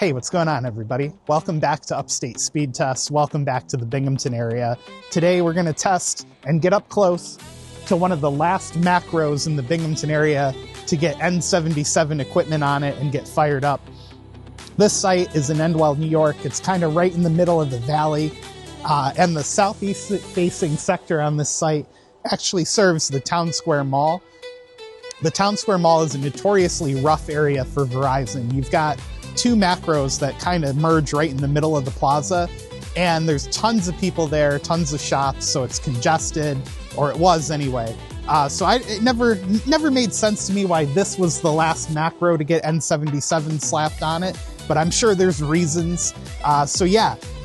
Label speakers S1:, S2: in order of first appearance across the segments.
S1: Hey, what's going on, everybody? Welcome back to Upstate Speedtests. Welcome back to the Binghamton area. Today, we're going to test and get up close to one of the last macros in the Binghamton area to get N77 equipment on it and get fired up. This site is in Endwell, New York. It's kind of right in the middle of the valley, and the southeast-facing sector on this site actually serves the Town Square Mall. The Town Square Mall is a notoriously rough area for Verizon. You've got two macros that kind of merge right in the middle of the plaza, and there's tons of people there, tons of shops, so it's congested, or it was anyway. It never made sense to me why this was the last macro to get N77 slapped on it, but I'm sure there's reasons.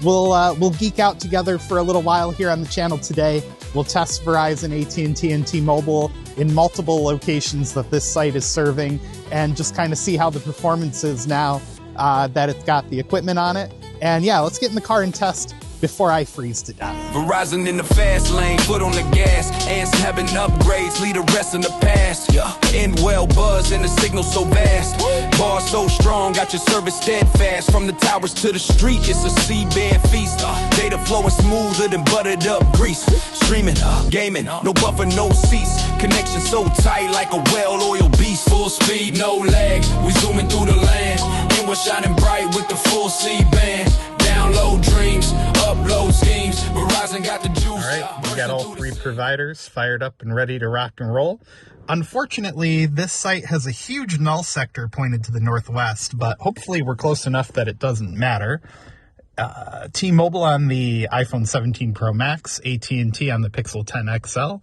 S1: We'll geek out together for a little while here on the channel today. We'll test Verizon, AT&T, and T-Mobile in multiple locations that this site is serving, and just kind of see how the performance is now that it's got the equipment on it. And yeah, let's get in the car and test before I freeze to death.
S2: Verizon in the fast lane, foot on the gas. Ants having upgrades, leave the rest in the past. End well buzz and the signal so vast. Bar so strong, got your service steadfast. From the towers to the street, it's a C-band feast. Data flowing smoother than buttered up grease. Streaming, gaming, no buffer, no seats. Connection so tight like a well-oiled beast. Full speed, no lag, we zooming through the land. And we're shining bright with the full C-band. Download dreams, upload schemes. Verizon got the juice. All
S1: right, we got all three providers fired up and ready to rock and roll. Unfortunately, this site has a huge null sector pointed to the northwest, but hopefully we're close enough that it doesn't matter. T-Mobile on the iPhone 17 Pro Max, AT&T on the Pixel 10 XL,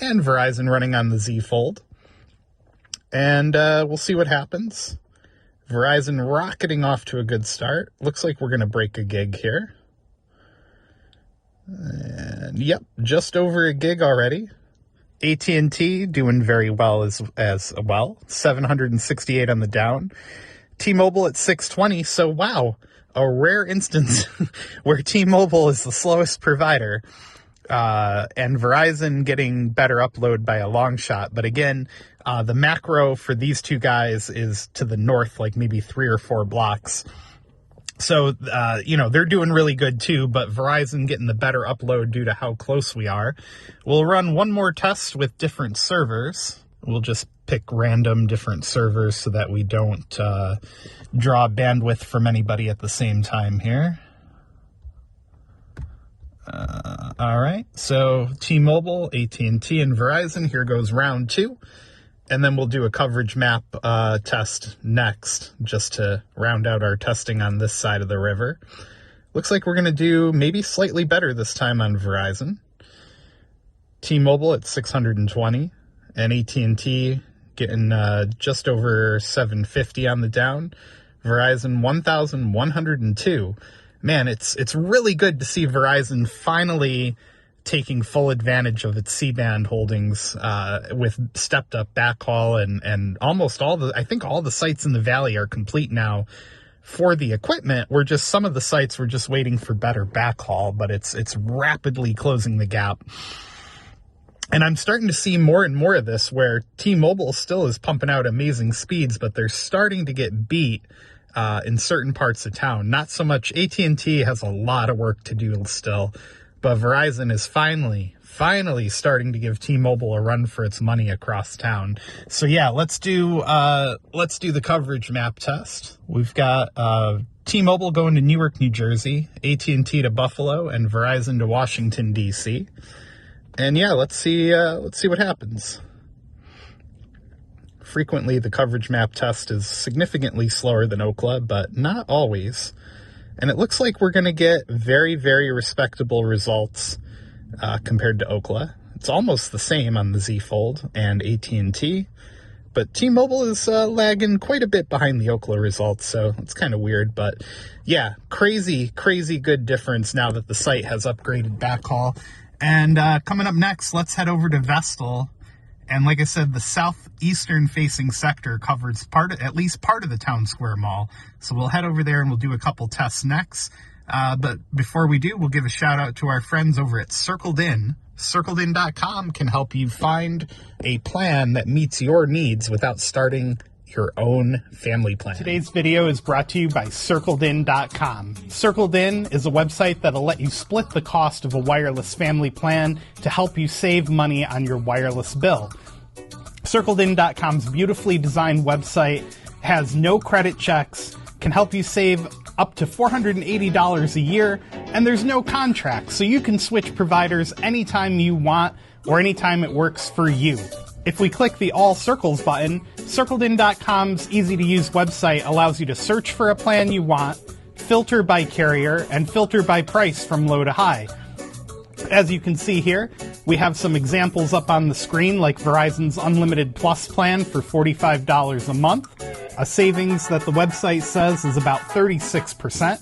S1: and Verizon running on the Z Fold. And we'll see what happens. Verizon rocketing off to a good start. Looks like we're going to break a gig here. And yep, just over a gig already. AT&T doing very well as well. 768 on the down. T-Mobile at 620. So wow, a rare instance where T-Mobile is the slowest provider. And Verizon getting better upload by a long shot. But again, the macro for these two guys is to the north, like maybe 3 or 4 blocks. So, they're doing really good too, but Verizon getting the better upload due to how close we are. We'll run one more test with different servers. We'll just pick random different servers so that we don't draw bandwidth from anybody at the same time here. All right, so T-Mobile, AT&T, and Verizon. Here goes round 2. And then we'll do a coverage map test next, just to round out our testing on this side of the river. Looks like we're going to do maybe slightly better this time on Verizon. T-Mobile at 620, and AT&T getting just over 750 on the down. Verizon 1,102. Man, it's really good to see Verizon finally taking full advantage of its C-band holdings with stepped up backhaul and almost all the sites in the valley are complete now for the equipment. Some of the sites were just waiting for better backhaul, but it's rapidly closing the gap. And I'm starting to see more and more of this where T-Mobile still is pumping out amazing speeds, but they're starting to get beat in certain parts of town. Not so much. AT&T has a lot of work to do still. But Verizon is finally starting to give T-Mobile a run for its money across town. So yeah, let's do the coverage map test. We've got T-Mobile going to Newark, New Jersey, AT&T to Buffalo, and Verizon to Washington, D.C. And yeah, let's see what happens. Frequently, the coverage map test is significantly slower than Ookla, but not always. And it looks like we're going to get very, very respectable results compared to Ookla. It's almost the same on the Z Fold and AT&T, but T-Mobile is lagging quite a bit behind the Ookla results, so it's kind of weird. But yeah, crazy good difference now that the site has upgraded backhaul. And coming up next, let's head over to Vestal. And like I said, the southeastern facing sector covers at least part of the Town Square Mall. So we'll head over there and we'll do a couple tests next. But before we do, we'll give a shout out to our friends over at Circled In. CircledIn.com can help you find a plan that meets your needs without starting your own family plan.
S3: Today's video is brought to you by CircledIn.com. CircledIn is a website that'll let you split the cost of a wireless family plan to help you save money on your wireless bill. CircledIn.com's beautifully designed website has no credit checks, can help you save up to $480 a year, and there's no contract, so you can switch providers anytime you want or anytime it works for you. If we click the All Circles button, CircledIn.com's easy-to-use website allows you to search for a plan you want, filter by carrier, and filter by price from low to high. As you can see here, we have some examples up on the screen, like Verizon's Unlimited Plus plan for $45 a month, a savings that the website says is about 36%,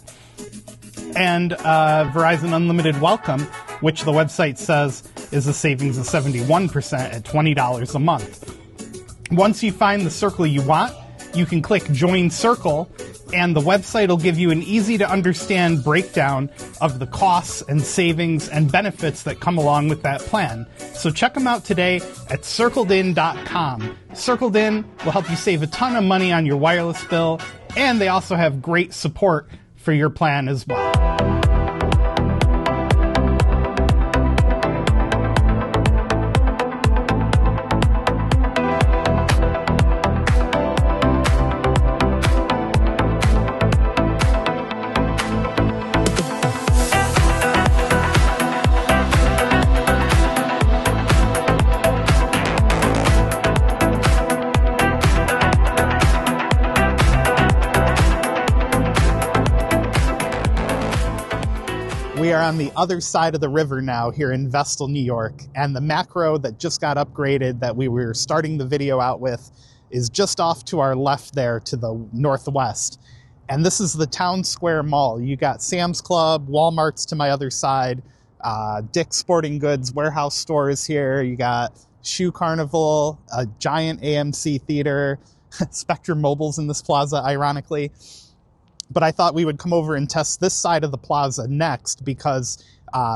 S3: and Verizon Unlimited Welcome, which the website says is a savings of 71% at $20 a month. Once you find the circle you want, you can click Join Circle, and the website will give you an easy-to-understand breakdown of the costs and savings and benefits that come along with that plan. So check them out today at CircledIn.com. CircledIn will help you save a ton of money on your wireless bill, and they also have great support for your plan as well. We are on the other side of the river now here in Vestal, New York, and the macro that just got upgraded that we were starting the video out with is just off to our left there to the northwest. And this is the Town Square Mall. You got Sam's Club, Walmart's to my other side, Dick's Sporting Goods warehouse store is here. You got Shoe Carnival, a giant AMC theater, Spectrum Mobile's in this plaza, ironically. But I thought we would come over and test this side of the plaza next because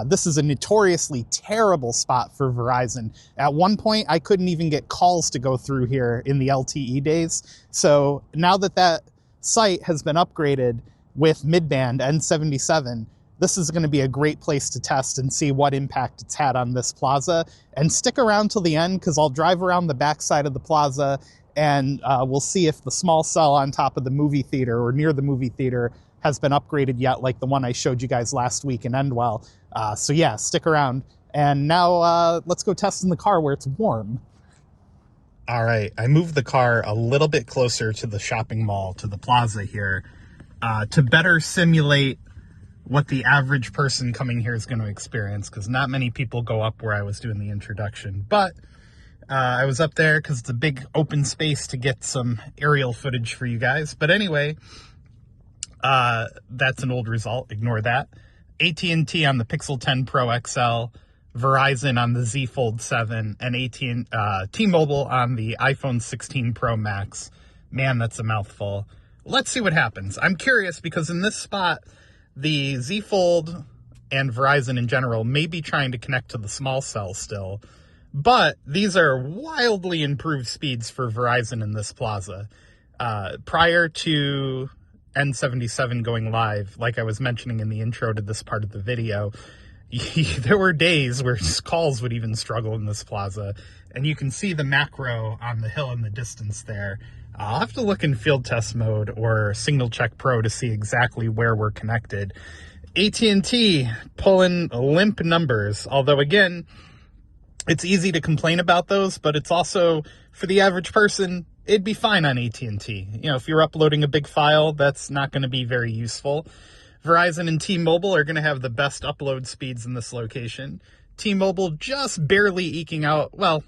S3: this is a notoriously terrible spot for Verizon. At one point, I couldn't even get calls to go through here in the LTE days. So now that that site has been upgraded with midband N77, this is going to be a great place to test and see what impact it's had on this plaza. And stick around till the end because I'll drive around the backside of the plaza and we'll see if the small cell on top of the movie theater or near the movie theater has been upgraded yet, like the one I showed you guys last week in Endwell. So yeah, stick around. And now let's go test in the car where it's warm.
S1: All right, I moved the car a little bit closer to the shopping mall, to the plaza here, to better simulate what the average person coming here is going to experience, because not many people go up where I was doing the introduction. But I was up there because it's a big open space to get some aerial footage for you guys. But anyway, that's an old result. Ignore that. AT&T on the Pixel 10 Pro XL, Verizon on the Z Fold 7, and T-Mobile on the iPhone 16 Pro Max. Man, that's a mouthful. Let's see what happens. I'm curious because in this spot, the Z Fold and Verizon in general may be trying to connect to the small cell still. But these are wildly improved speeds for Verizon in this plaza. Prior to N77 going live, like I was mentioning in the intro to this part of the video, there were days where calls would even struggle in this plaza. And you can see the macro on the hill in the distance there. I'll have to look in field test mode or Signal Check Pro to see exactly where we're connected. AT&T pulling limp numbers, although again, it's easy to complain about those, but it's also, for the average person, it'd be fine on AT&T. You know, if you're uploading a big file, that's not going to be very useful. Verizon and T-Mobile are going to have the best upload speeds in this location. T-Mobile just barely eking out Verizon,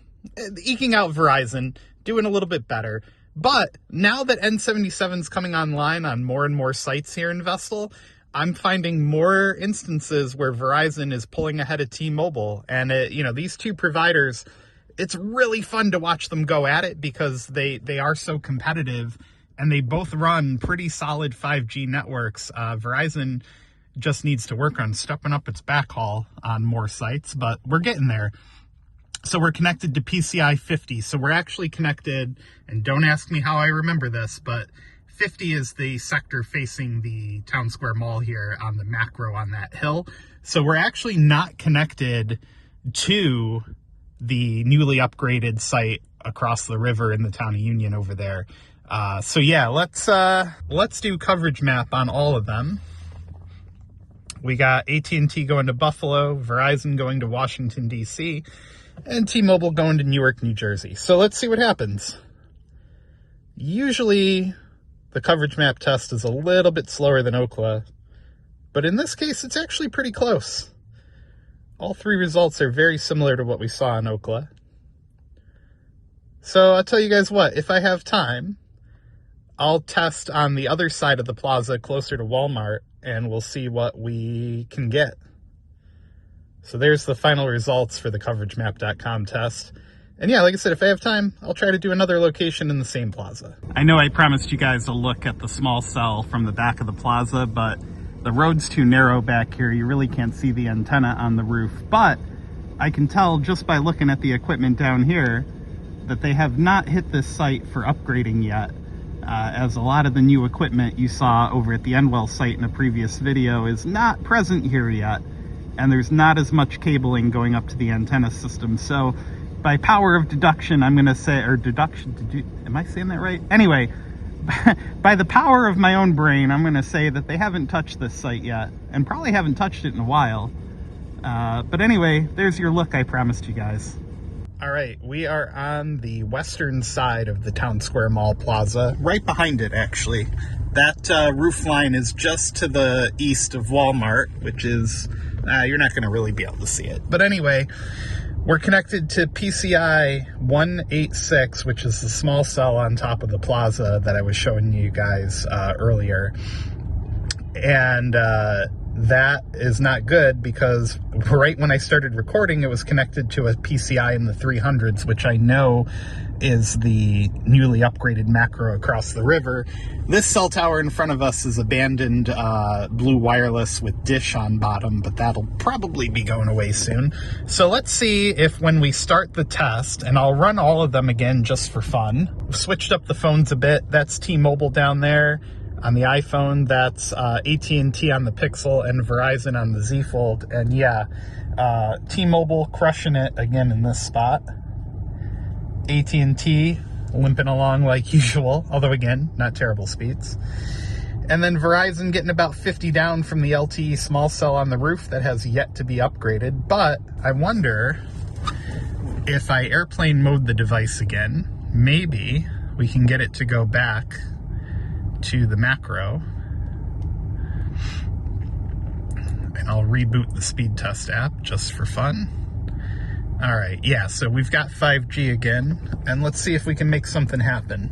S1: doing a little bit better. But now that N77 is coming online on more and more sites here in Vestal, I'm finding more instances where Verizon is pulling ahead of T-Mobile. And, these two providers, it's really fun to watch them go at it because they are so competitive and they both run pretty solid 5G networks. Verizon just needs to work on stepping up its backhaul on more sites, but we're getting there. So we're connected to PCI 50. So we're actually connected, and don't ask me how I remember this, but 50 is the sector facing the Town Square Mall here on the macro on that hill. So we're actually not connected to the newly upgraded site across the river in the town of Union over there. So yeah, let's do coverage map on all of them. We got AT&T going to Buffalo, Verizon going to Washington, D.C., and T-Mobile going to Newark, New Jersey. So let's see what happens. Usually the coverage map test is a little bit slower than Ookla, but in this case, it's actually pretty close. All three results are very similar to what we saw in Ookla. So I'll tell you guys what, if I have time, I'll test on the other side of the plaza closer to Walmart, and we'll see what we can get. So there's the final results for the coveragemap.com test. And yeah, like I said, if I have time, I'll try to do another location in the same plaza. I know I promised you guys a look at the small cell from the back of the plaza, but the road's too narrow back here. You really can't see the antenna on the roof. But I can tell just by looking at the equipment down here that they have not hit this site for upgrading yet, as a lot of the new equipment you saw over at the Enwell site in a previous video is not present here yet, and there's not as much cabling going up to the antenna system. So by power of deduction, I'm going to say, or deduction, am I saying that right? Anyway, by the power of my own brain, I'm going to say that they haven't touched this site yet, and probably haven't touched it in a while. But anyway, there's your look I promised you guys. All right, we are on the western side of the Town Square Mall Plaza, right behind it, actually. That roof line is just to the east of Walmart, which is, you're not going to really be able to see it. But anyway, we're connected to PCI 186, which is the small cell on top of the plaza that I was showing you guys earlier. And that is not good because right when I started recording, it was connected to a PCI in the 300s, which I know is the newly upgraded macro across the river. This cell tower in front of us is abandoned blue wireless with dish on bottom, but that'll probably be going away soon. So let's see if when we start the test, and I'll run all of them again just for fun. Switched up the phones a bit. That's T-Mobile down there. On the iPhone, that's AT&T on the Pixel and Verizon on the Z Fold. And yeah, T-Mobile crushing it again in this spot. AT&T limping along like usual, although again, not terrible speeds. And then Verizon getting about 50 down from the LTE small cell on the roof that has yet to be upgraded. But I wonder if I airplane mode the device again, maybe we can get it to go back to the macro. And I'll reboot the Speedtest app just for fun. All right, yeah, so we've got 5G again, and let's see if we can make something happen.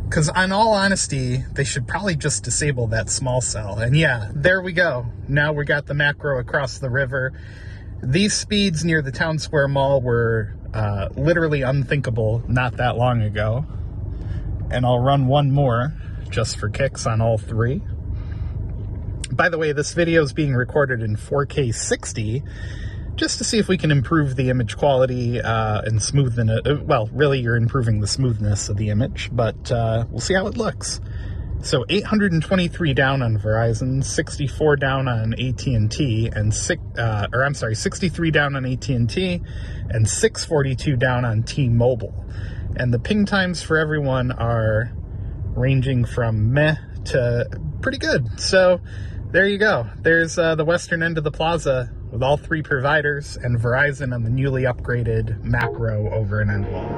S1: Because in all honesty, they should probably just disable that small cell. And yeah, there we go. Now we got the macro across the river. These speeds near the Town Square Mall were literally unthinkable not that long ago. And I'll run one more just for kicks on all three. By the way, this video is being recorded in 4K 60, just to see if we can improve the image quality and smoothen it. Well, really, you're improving the smoothness of the image, but we'll see how it looks. So 823 down on Verizon, 64 down on AT&T, and 63 down on AT&T, and 642 down on T-Mobile. And the ping times for everyone are ranging from meh to pretty good. So there you go. There's the western end of the plaza with all three providers and Verizon on the newly upgraded macro over in Enwell.